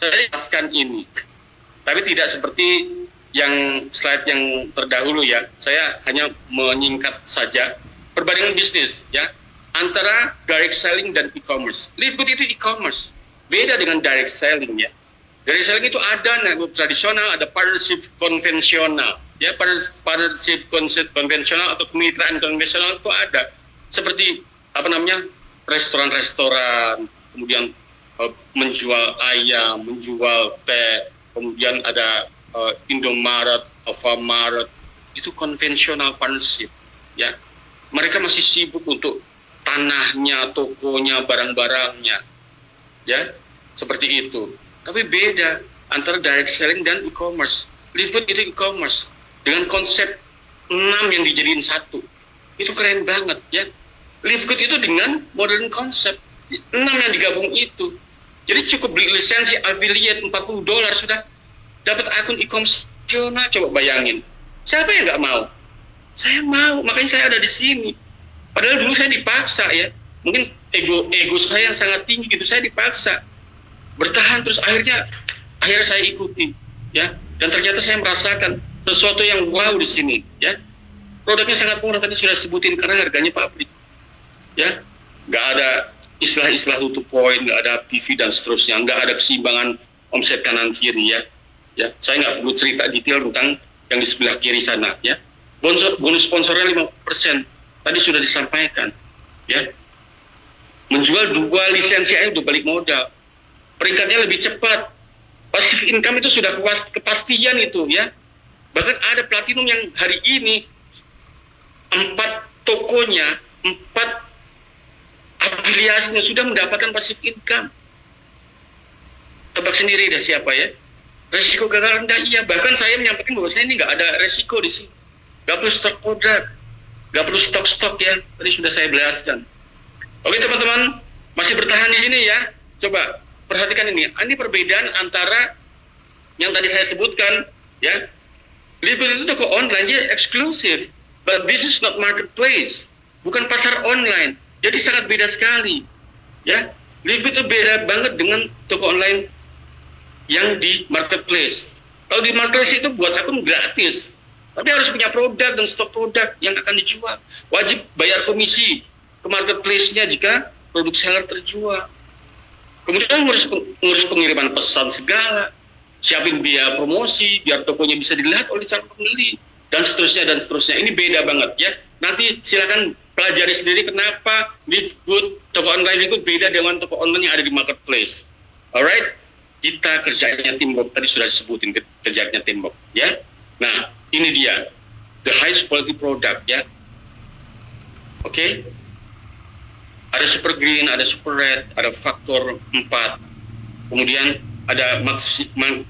Saya jelaskan ini, tapi tidak seperti yang slide yang terdahulu ya. Saya hanya menyingkat saja perbandingan bisnis ya antara direct selling dan e-commerce. Livegood itu e-commerce, beda dengan direct selling ya. Direct selling itu ada tradisional, ada partnership konvensional. Ya, partnership konvensional atau kemitraan konvensional itu ada. Seperti apa namanya, restoran-restoran, kemudian menjual ayam, menjual teh, kemudian ada Indomaret, Alfamaret, itu konvensional partnership. Ya, mereka masih sibuk untuk tanahnya, tokonya, barang-barangnya, ya, seperti itu. Tapi beda antara direct selling dan e-commerce. Livegood itu e-commerce dengan konsep 6 yang dijadiin satu. Itu keren banget ya. Livegood itu dengan modern konsep 6 yang digabung itu. Jadi cukup beli lisensi affiliate $40 sudah dapat akun e-commerce. Coba bayangin. Siapa yang nggak mau? Saya mau, makanya saya ada di sini. Padahal dulu saya dipaksa ya. Mungkin ego saya yang sangat tinggi gitu, saya dipaksa bertahan, terus akhirnya saya ikuti ya. Dan ternyata saya merasakan sesuatu yang wow di sini ya. Produknya sangat murah, tadi sudah sebutin karena harganya pabrik ya. Nggak ada istilah-istilah tutup poin, nggak ada PV dan seterusnya, nggak ada keseimbangan omset kanan kiri ya. Ya, saya nggak perlu cerita detail tentang yang di sebelah kiri sana ya. Bonus sponsornya 5%, tadi sudah disampaikan ya. Menjual 2 lisensi aja udah balik modal, peringkatnya lebih cepat. Passive income itu sudah kepastian itu ya. Bahkan ada platinum yang hari ini 4 tokonya, 4 afiliasinya sudah mendapatkan passive income. Tebak sendiri deh siapa ya. Resiko gagal rendah, iya. Bahkan saya menyampaikan bahwasanya ini nggak ada resiko di sini. Nggak perlu stok produk, nggak perlu stok ya. Tadi sudah saya jelaskan. Oke teman-teman, masih bertahan di sini ya. Coba perhatikan ini. Ini perbedaan antara yang tadi saya sebutkan ya. Livegood itu toko online, dia eksklusif. But this is not marketplace, bukan pasar online. Jadi sangat beda sekali ya. Livegood itu beda banget dengan toko online yang di marketplace. Kalau di marketplace itu buat akun gratis, tapi harus punya produk dan stok produk yang akan dijual. Wajib bayar komisi ke marketplace-nya jika produk seller terjual. Kemudian ngurus pengiriman pesan segala, siapin biaya promosi biar tokonya bisa dilihat oleh calon pembeli, dan seterusnya dan seterusnya. Ini beda banget ya. Nanti silakan pelajari sendiri kenapa Livegood, toko online itu beda dengan toko online yang ada di marketplace. Alright, kita kerjanya teamwork, tadi sudah disebutin kerjanya teamwork ya. Nah, ini dia the highest quality product ya. Oke. Ada super green, ada super red, ada faktor 4. Kemudian ada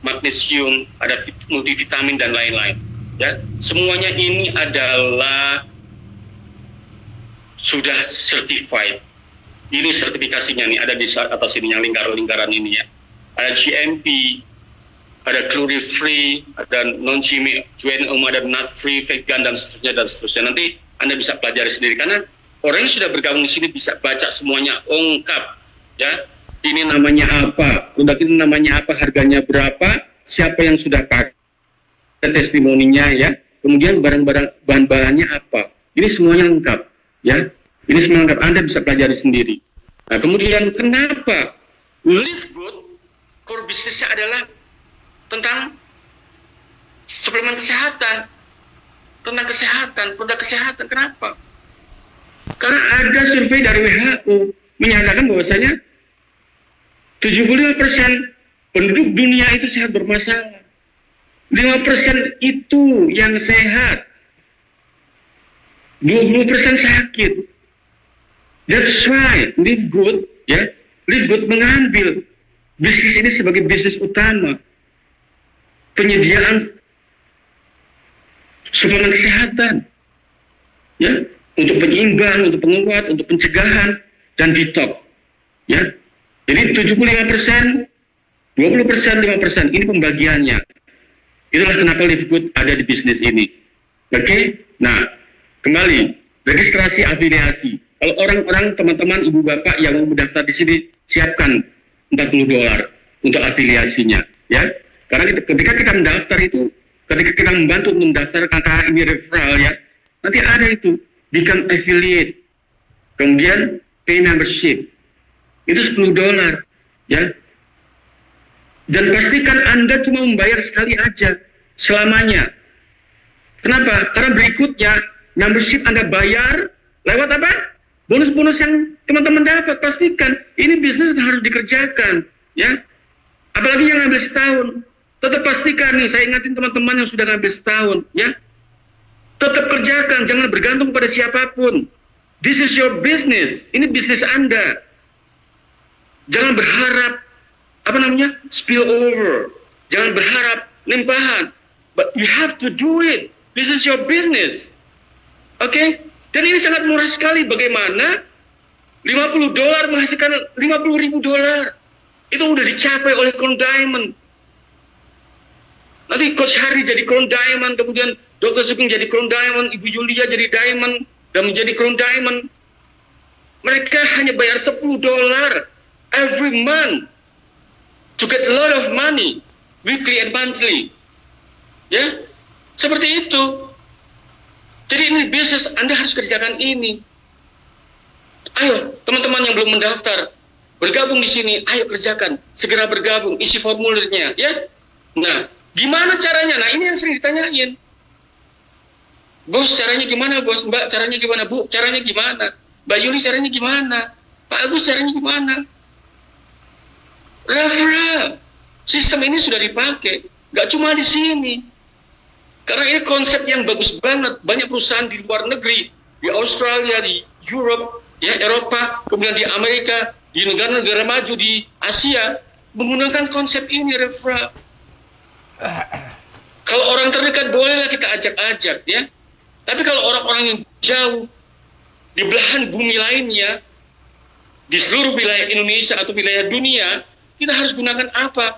magnesium, ada multivitamin dan lain-lain. Ya, semuanya ini adalah sudah certified. Ini sertifikasinya nih, ada di atas ini yang lingkaran-lingkaran ini ya. Ada GMP, ada chlorine free, ada non-GMO, ada nut free, vegan dan seterusnya. Nanti Anda bisa pelajari sendiri karena orang yang sudah bergabung di sini bisa baca semuanya lengkap ya. Ini namanya apa, produk ini namanya apa, harganya berapa, siapa yang sudah pakai, testimoninya ya, kemudian barang-barang bahan-bahannya apa, ini semuanya lengkap ya. Ini semua lengkap, Anda bisa pelajari sendiri. Nah, kemudian kenapa Livegood core bisnisnya adalah tentang suplemen kesehatan, tentang kesehatan, produk kesehatan. Kenapa? Karena ada survei dari WHO menyatakan bahwasanya 75% penduduk dunia itu sehat bermasalah. 5% itu yang sehat. 20% sakit. That's why Livegood ya, Livegood mengambil bisnis ini sebagai bisnis utama. Penyediaan suplemen kesehatan. Ya, untuk penyeimbang, untuk penguat, untuk pencegahan dan detox. Ya. Jadi 75%, 20%, 5%, ini pembagiannya. Itulah kenapa Livegood ada di bisnis ini. Oke? Nah, kembali, registrasi afiliasi. Kalau orang-orang, teman-teman, ibu bapak yang mau mendaftar di sini, siapkan $40 untuk afiliasinya, ya. Karena ketika kita mendaftar itu, ketika kita membantu mendaftar KKH ini referral, ya, nanti ada itu become affiliate, kemudian pay membership, itu $10, ya. Dan pastikan Anda cuma membayar sekali aja selamanya. Kenapa? Karena berikutnya membership Anda bayar lewat apa? Bonus-bonus yang teman-teman dapat. Pastikan ini bisnis harus dikerjakan, ya. Apalagi yang ngambil setahun. Tetap pastikan nih, saya ingatin teman-teman yang sudah ngambil setahun, ya. Tetap kerjakan, jangan bergantung pada siapapun. This is your business. Ini bisnis Anda. Jangan berharap spill over. Jangan berharap limpahan. But you have to do it. This is your business. Oke? Dan ini sangat murah sekali. Bagaimana $50 menghasilkan $50.000. Itu udah dicapai oleh Crown Diamond. Nanti Coach Hari jadi Crown Diamond, kemudian Dr. Sugeng jadi Crown Diamond, Ibu Julia jadi Diamond, dan menjadi Crown Diamond. Mereka hanya bayar $10 every month to get a lot of money, weekly and monthly. Ya, seperti itu. Jadi ini bisnis, Anda harus kerjakan ini. Ayo, teman-teman yang belum mendaftar, bergabung di sini, ayo kerjakan. Segera bergabung, isi formulirnya, ya. Nah, gimana caranya? Nah, ini yang sering ditanyain. Bos, caranya gimana, bos? Mbak, caranya gimana? Bu, caranya gimana? Mbak Yuli, caranya gimana? Pak Agus, caranya gimana? Referral. Sistem ini sudah dipakai, nggak cuma di sini. Karena ini konsep yang bagus banget. Banyak perusahaan di luar negeri, di Australia, di Europe, ya Eropa, kemudian di Amerika, di negara-negara maju di Asia menggunakan konsep ini referral. Kalau orang terdekat bolehlah kita ajak-ajak, ya. Tapi kalau orang-orang yang jauh di belahan bumi lainnya, di seluruh wilayah Indonesia atau wilayah dunia, kita harus gunakan apa?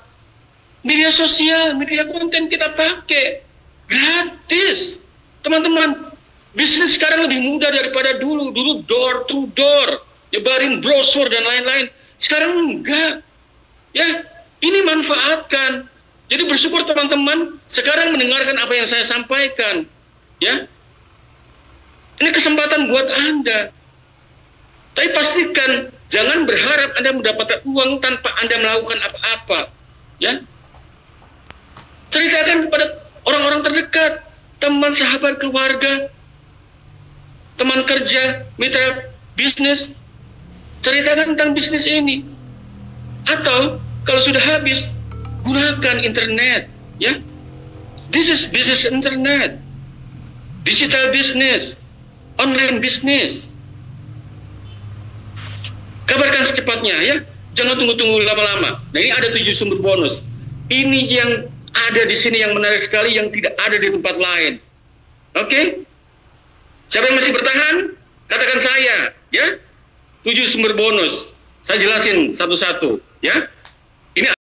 Media sosial, media konten kita pakai. Gratis. Teman-teman, bisnis sekarang lebih mudah daripada dulu. Dulu door to door, nyebarin brosur dan lain-lain. Sekarang enggak. Ya, ini manfaatkan. Jadi bersyukur teman-teman sekarang mendengarkan apa yang saya sampaikan. Ya. Ini kesempatan buat Anda. Tapi pastikan jangan berharap Anda mendapatkan uang tanpa Anda melakukan apa-apa. Ya. Ceritakan kepada orang-orang terdekat, teman, sahabat, keluarga, teman kerja, mitra bisnis. Ceritakan tentang bisnis ini. Atau kalau sudah habis, gunakan internet. Ya. This is business internet. Digital business. Online business. Kabarkan secepatnya, ya. Jangan tunggu-tunggu lama-lama. Nah, ini ada 7 sumber bonus. Ini yang ada di sini yang menarik sekali, yang tidak ada di tempat lain. Oke? Siapa yang masih bertahan? Katakan saya, ya. 7 sumber bonus. Saya jelasin satu-satu, ya.